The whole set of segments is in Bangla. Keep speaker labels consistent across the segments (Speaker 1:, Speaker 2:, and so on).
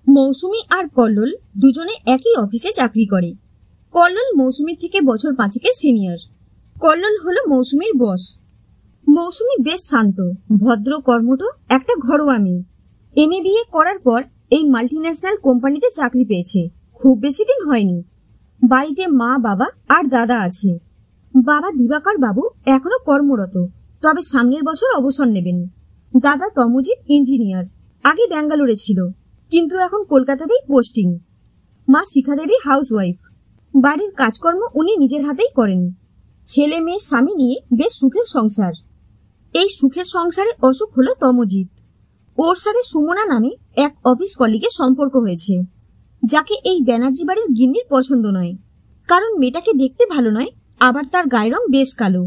Speaker 1: মৌসুমী আর কল্লোল দুজনে একই অফিসে চাকরি করে। কল্লোল মৌসুমীর থেকে বছর 5 সিনিয়র। কল্লোল হলো মৌসুমীর বস। মৌসুমী বেশ শান্ত, ভদ্র, কর্মঠ, একটা ঘরোয়া মেয়ে। এমএ বিএ করার পর এই মাল্টিন্যাশনাল কোম্পানিতে চাকরি পেয়েছে। খুব বেশি দিন হয়নি। বাড়িতে মা, বাবা আর দাদা আছে। বাবা দিবাকর বাবু এখনো কর্মরত, তবে সামনের বছর অবসর নেবেন। দাদা তমজিৎ ইঞ্জিনিয়ার, আগে ব্যাঙ্গালোরে ছিল, কিন্তু এখন কলকাতাতেই পোস্টিং। মা শিখা দেবী হাউসওয়াইফ। বাড়ির কাজকর্ম উনি নিজের হাতেই করেন। ছেলে মেয়ে স্বামী নিয়ে বেশ সুখের সংসার। এই সুখের সংসারে অসুখ হলো তমজিৎ। ওর সাথে সুমনা নামে এক অফিস কলিগের সম্পর্ক হয়েছে, যাকে এই ব্যানার্জি বাড়ির গিন্নির পছন্দ নয়। কারণ মেয়েটাকে দেখতে ভালো নয়, আবার তার গায়ের রং বেশ কালো।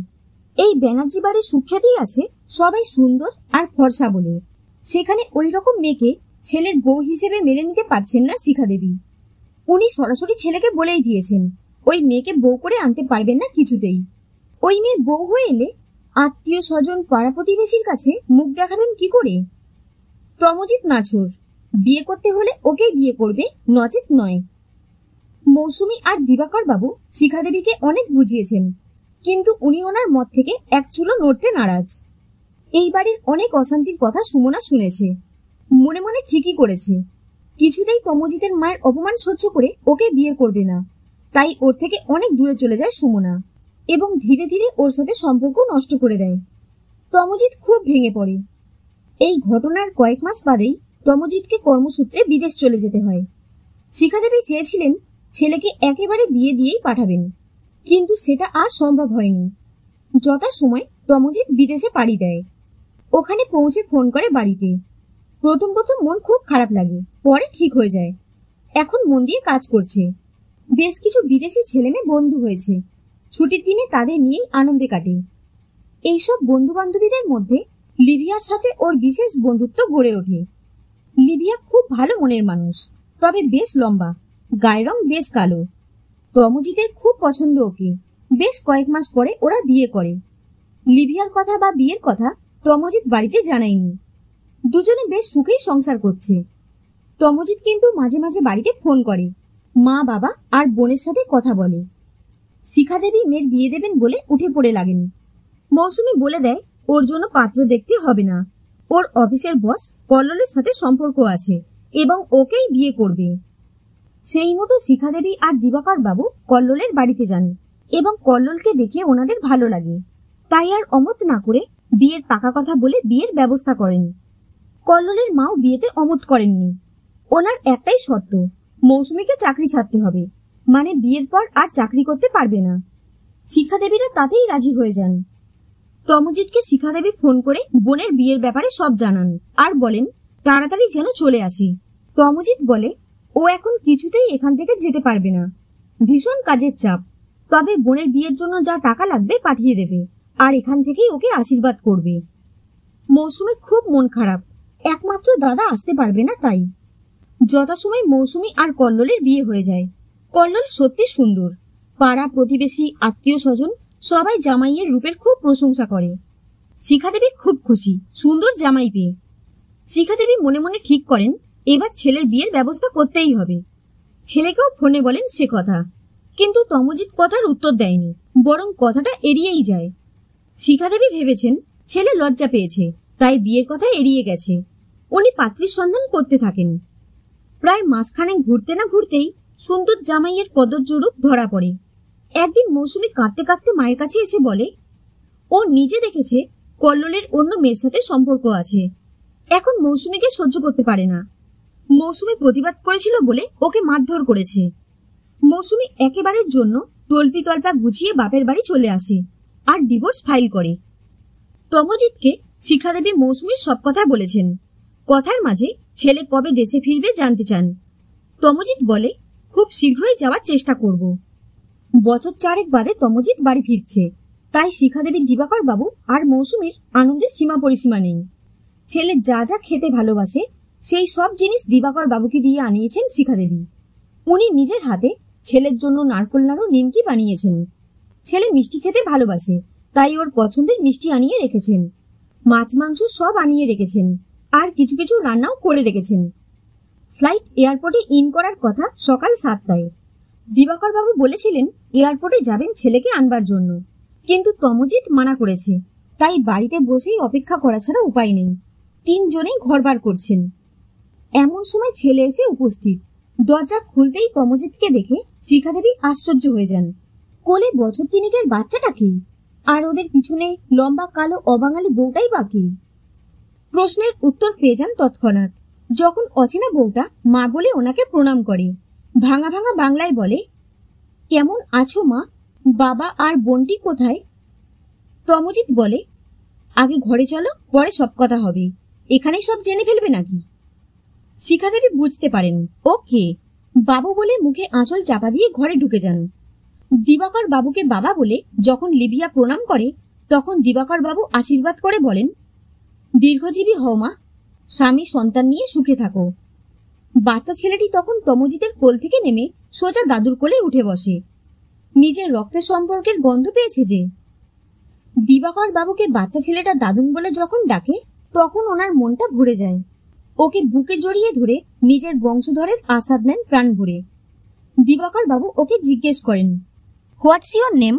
Speaker 1: এই ব্যানার্জি বাড়ির সুখ্যাতি আছে সবাই সুন্দর আর ফর্সা বলে। সেখানে ওই রকম মেয়েকে ছেলের বউ হিসেবে মেনে নিতে পারছেন না শিখা দেবী। উনি সরাসরি ছেলেকে বলেই দিয়েছেন ওই মেয়েকে বউ করে আনতে পারবেন না কিছুতেই। ওই মেয়ে বউ হয়ে এলে আত্মীয় স্বজন, পাড়া প্রতিবেশীর কাছে মুখ দেখাবেন কি করে? তমজিৎ নাছোড়, বিয়ে করতে হলে ওকেই বিয়ে করবে, নচেত নয়। মৌসুমী আর দিবাকর বাবু শিখা দেবীকে অনেক বুঝিয়েছেন, কিন্তু উনি ওনার মত থেকে এক চুলো নড়তে নারাজ। এই বাড়ির অনেক অশান্তির কথা সুমনা শুনেছে, মনে মনে ঠিকই করেছে। কিছুতেই তমজিতের মায়ের অপমান সহ্য করে ওকে বিয়ে করবে না। তাই ওর থেকে অনেক দূরে চলে যায় সুমনা, এবং ধীরে ধীরে ওর সাথে সম্পর্ক নষ্ট করে দেয়। তমজিৎ খুব ভেঙে পড়ে। এই ঘটনার কয়েক মাস বাদেই তমজিৎকে কর্মসূত্রে বিদেশ চলে যেতে হয়। শিখা দেবী চেয়েছিলেন ছেলেকে একেবারে বিয়ে দিয়েই পাঠাবেন, কিন্তু সেটা আর সম্ভব হয়নি। যথাসময় তমজিৎ বিদেশে পাড়ি দেয়। ওখানে পৌঁছে ফোন করে বাড়িতে। প্রথম প্রথম মন খুব খারাপ লাগে, পরে ঠিক হয়ে যায়। এখন মন দিয়ে কাজ করছে। বেশ কিছু বিদেশি ছেলেমেয়ে বন্ধু হয়েছে। ছুটির দিনে তাদের নিয়েই আনন্দে কাটে। এইসব বন্ধু বান্ধবীদের মধ্যে লিভিয়ার সাথে ওর বিশেষ বন্ধুত্ব গড়ে ওঠে। লিভিয়া খুব ভালো মনের মানুষ, তবে বেশ লম্বা, গায়ের রং বেশ কালো। তমজিতের খুব পছন্দ ওকে। বেশ কয়েক মাস পরে ওরা বিয়ে করে। লিভিয়ার কথা বা বিয়ের কথা তমজিৎ বাড়িতে জানায়নি। দুজনে বেশ সুখেই সংসার করছে। তমজিৎ কিন্তু মাঝে মাঝে বাড়িতে ফোন করে, মা, বাবা আর বোনের সাথে কথা বলে। শিখা দেবী মেয়ের বিয়ে দেবেন বলে উঠে পড়ে লাগেন। মৌসুমী বলে দেয় ওর জন্য পাত্র দেখতে হবে না, ওর অফিসের বস কল্লোলের সাথে সম্পর্ক আছে এবং ওকেই বিয়ে করবে। সেই মতো শিখা দেবী আর দিবাকর বাবু কল্লোলের বাড়িতে যান এবং কল্লোলকে দেখে ওনাদের ভালো লাগে। তাই আর অমত না করে বিয়ের পাকা কথা বলে বিয়ের ব্যবস্থা করেন। কল্লোলের মাও বিয়েতে অমত করেননি। ওনার একটাই শর্ত, মৌসুমীকে চাকরি ছাড়তে হবে, মানে বিয়ের পর আর চাকরি করতে পারবে না। শিখা দেবীরা তাতেই রাজি হয়ে যান। তমজিৎকে শিখা দেবী ফোন করে বোনের বিয়ের ব্যাপারে সব জানান আর বলেন তাড়াতাড়ি যেন চলে আসি। তমজিৎ বলে ও এখন কিছুতেই এখান থেকে যেতে পারবে না, ভীষণ কাজের চাপ, তবে বোনের বিয়ের জন্য যা টাকা লাগবে পাঠিয়ে দেবে আর এখান থেকেই ওকে আশীর্বাদ করবে। মৌসুমীর খুব মন খারাপ, একমাত্র দাদা আসতে পারবে না তাই। যথাসময় মৌসুমী আর কল্লোলের বিয়ে হয়ে যায়। কল্লোল সত্যি সুন্দর। পাড়া প্রতিবেশী, আত্মীয় স্বজন সবাই জামাইয়ের রূপের খুব প্রশংসা করে। শিখা দেবী খুব খুশি সুন্দর জামাই পেয়ে। শিখা দেবী মনে মনে ঠিক করেন এবার ছেলের বিয়ের ব্যবস্থা করতেই হবে। ছেলেকেও ফোনে বলেন সে কথা, কিন্তু তমজিৎ কথার উত্তর দেয়নি, বরং কথাটা এড়িয়েই যায়। শিখা দেবী ভেবেছেন ছেলে লজ্জা পেয়েছে, তাই বিয়ের কথা এড়িয়ে গেছে। উনি পাত্রীর সন্ধান করতে থাকেন। প্রায় মাসখানেক ঘুরতে না ঘুরতেই সুন্দর জামাইয়ের কদর্য রূপ ধরা পড়ে। একদিন মৌসুমী কাঁদতে কাঁদতে মায়ের কাছে এসে বলে ও নিজে দেখেছে কল্লোলের অন্য মেয়ের সাথে সম্পর্ক আছে। এখন মৌসুমীকে সহ্য করতে পারে না। মৌসুমী প্রতিবাদ করেছিল বলে ওকে মারধর করেছে। মৌসুমী একেবারের জন্য তল্পি তল্পা গুছিয়ে বাপের বাড়ি চলে আসে আর ডিভোর্স ফাইল করে। তমজিৎকে শিখা দেবী মৌসুমীর সব কথা বলেছেন। কথার মাঝে ছেলে কবে দেশে ফিরবে জানতে চান। তমজিৎ বলে খুব শীঘ্রই যাওয়ার চেষ্টা করব। বছর 4 বাদে তমজিৎ বাড়ি ফিরছে, তাই শিখা দেবী, দিবাকর বাবু আর মৌসুমীর আনন্দের সীমা পরিসীমা নেই। ছেলে যা যা খেতে ভালোবাসে সেই সব জিনিস দিবাকর বাবুকে দিয়ে আনিয়েছেন শিখা দেবী। উনি নিজের হাতে ছেলের জন্য নারকোল নাড়ু, নিমকি বানিয়েছেন। ছেলে মিষ্টি খেতে ভালোবাসে, তাই ওর পছন্দের মিষ্টি আনিয়ে রেখেছেন। মাছ মাংস সব আনিয়ে রেখেছেন আর কিছু কিছু রান্নাও করে রেখেছেন। ফ্লাইট এয়ারপোর্টে ইন করার কথা সকাল 7টায়। দিবাকর বাবু বলেছিলেন এয়ারপোর্টে যাবেন ছেলেকে আনবার জন্য, কিন্তু তমজিৎ মানা করেছে। তাই বাড়িতে বসেই অপেক্ষা করা ছাড়া উপায় নেই। 3 জনেই ঘরবার করছেন। এমন সময় ছেলে এসে উপস্থিত। দরজা খুলতেই তমজিৎকে দেখে শিখাদেবী আশ্চর্য হয়ে যান। কোলে বছর 3 বাচ্চাটাকে, আর ওদের পিছনে লম্বা কালো অবাঙালি বউটাই বাকি। প্রশ্নের উত্তর পেয়ে যান তৎক্ষণাৎ, যখন অচেনা বউটা মা বলে ওনাকে প্রণাম করে। ভাঙা ভাঙা বাংলায় বলে, কেমন আছো মা, বাবা আর বোনটি কোথায়? তমজিৎ বলে, আগে ঘরে চলো, পরে সব কথা হবে। এখানেই সব জেনে ফেলবে নাকি? শিখাদেবী বুঝতে পারেন ও কে। বাবু বলে মুখে আঁচল চাপা দিয়ে ঘরে ঢুকে যান। দিবাকর বাবুকে বাবা বলে যখন লিভিয়া প্রণাম করে, তখন দিবাকর বাবু আশীর্বাদ করে বলেন, দীর্ঘজীবী হও মা, স্বামী সন্তান নিয়ে সুখে থাকো। বাচ্চা ছেলেটি তখন তমজিতের কোল থেকে নেমে সোজা দাদুর কোলে উঠে বসে। নিজের রক্তের সম্পর্কের গন্ধ পেয়েছে যে। দিবাকর বাবুকে বাচ্চা ছেলেটা দাদুন বলে যখন ডাকে, তখন ওনার মনটা ভরে যায়। ওকে বুকে জড়িয়ে ধরে নিজের বংশধরের আস্বাদ নেন প্রাণ ভরে। দিবাকর বাবু ওকে জিজ্ঞেস করেন, হোয়াটস ইওর নেম?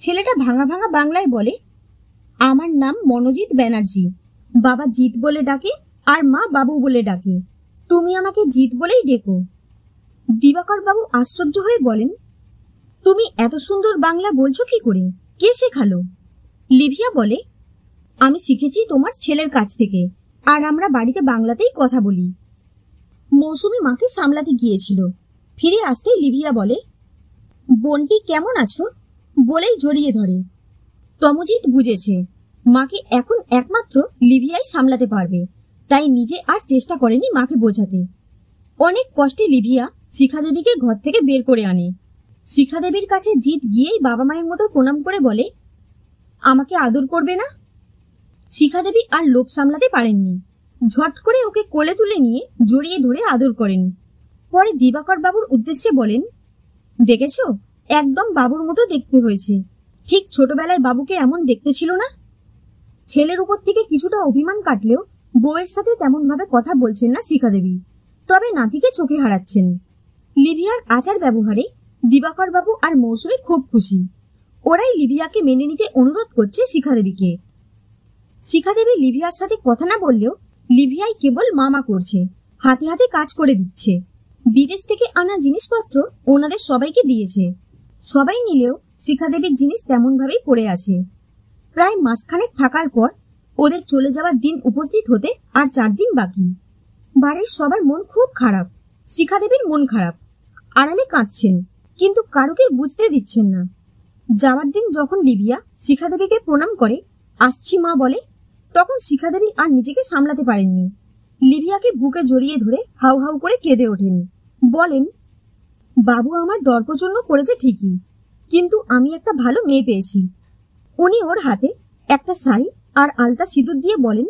Speaker 1: ছেলেটা ভাঙা ভাঙা বাংলায় বলে, আমার নাম মনোজিৎ ব্যানার্জি। বাবা জিৎ বলে ডাকে আর মা বাবু বলে ডাকে। তুমি আমাকে জিৎ বলেই ডেকো। দিবাকর বাবু আশ্চর্য হয়ে বলেন, তুমি এত সুন্দর বাংলা বলছো কি করে? কে শেখালো? লিভিয়া বলে, আমি শিখেছি তোমার ছেলের কাছ থেকে, আর আমরা বাড়িতে বাংলাতেই কথা বলি। মৌসুমী মাকে সামলাতে গিয়েছিল। ফিরে আসতেই লিভিয়া বলে, বোনটি কেমন আছো বলেই জড়িয়ে ধরে। তমজিৎ বুঝেছে মাকে এখন একমাত্র লিভিয়াই সামলাতে পারবে, তাই নিজে আর চেষ্টা করেনি মাকে বোঝাতে। অনেক কষ্টে লিভিয়া শিখাদেবীকে ঘর থেকে বের করে আনে। শিখাদেবীর কাছে জিৎ গিয়েই বাবা মায়ের মতো প্রণাম করে বলে, আমাকে আদর করবে না? শিখাদেবী আর লোভ সামলাতে পারেননি। ঝট করে ওকে কোলে তুলে নিয়ে জড়িয়ে ধরে আদর করেন। পরে দিবাকর বাবুর উদ্দেশ্যে বলেন, দেখেছ, একদম বাবুর মতো দেখতে হয়েছে। ঠিক ছোটবেলায় বাবুকে এমন দেখতে ছিল না? ছেলের উপর থেকে কিছুটা অভিমান কাটলেও বউয়ের সাথে তেমন ভাবে কথা বলছেন না শিখাদেবী, তবে নাতিকে চোখে হারাচ্ছেন। লিভিয়ার আচার ব্যবহারে দিবাকর বাবু আর মৌসুমী খুব খুশি। ওরাই লিভিয়াকে মেনে নিতে অনুরোধ করছে শিখাদেবীকে। শিখাদেবী লিভিয়ার সাথে কথা না বললেও লিভিয়াই কেবল মামা করছে, হাতে হাতে কাজ করে দিচ্ছে। বিদেশ থেকে আনা জিনিসপত্র ওনাদের সবাইকে দিয়েছে। সবাই নিলেও শিখাদেবীর জিনিস তেমন ভাবেই পড়ে আছে। প্রায় মাসখানেক থাকার পর ওদের চলে যাওয়ার দিন উপস্থিত হতে আর 4 দিন বাকি। বাড়ির সবার মন খুব খারাপ। শিখাদেবীর মন খারাপ, আড়ালে কাঁদছেন, কিন্তু কারোকে বুঝতে দিচ্ছেন না। যাওয়ার দিন যখন লিভিয়া শিখাদেবীকে প্রণাম করে আসছি মা বলে, তখন শিখাদেবী আর নিজেকে সামলাতে পারেননি। লিভিয়াকে বুকে জড়িয়ে ধরে হাউ হাউ করে কেঁদে ওঠেন। বলেন, বাবু আমার দর্পজন্য করেছে ঠিকই, কিন্তু আমি একটা ভালো মেয়ে পেয়েছি। উনি ওর হাতে একটা শাড়ি আর আলতা সিঁদুর দিয়ে বলেন,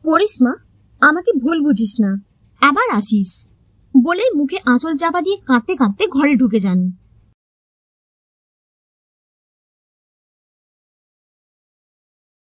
Speaker 1: পড়িস মা, আমাকে ভুল বুঝিস না, আবার আসিস। বলেই মুখে আঁচল চাপা দিয়ে কাঁদতে কাঁদতে ঘরে ঢুকে যান।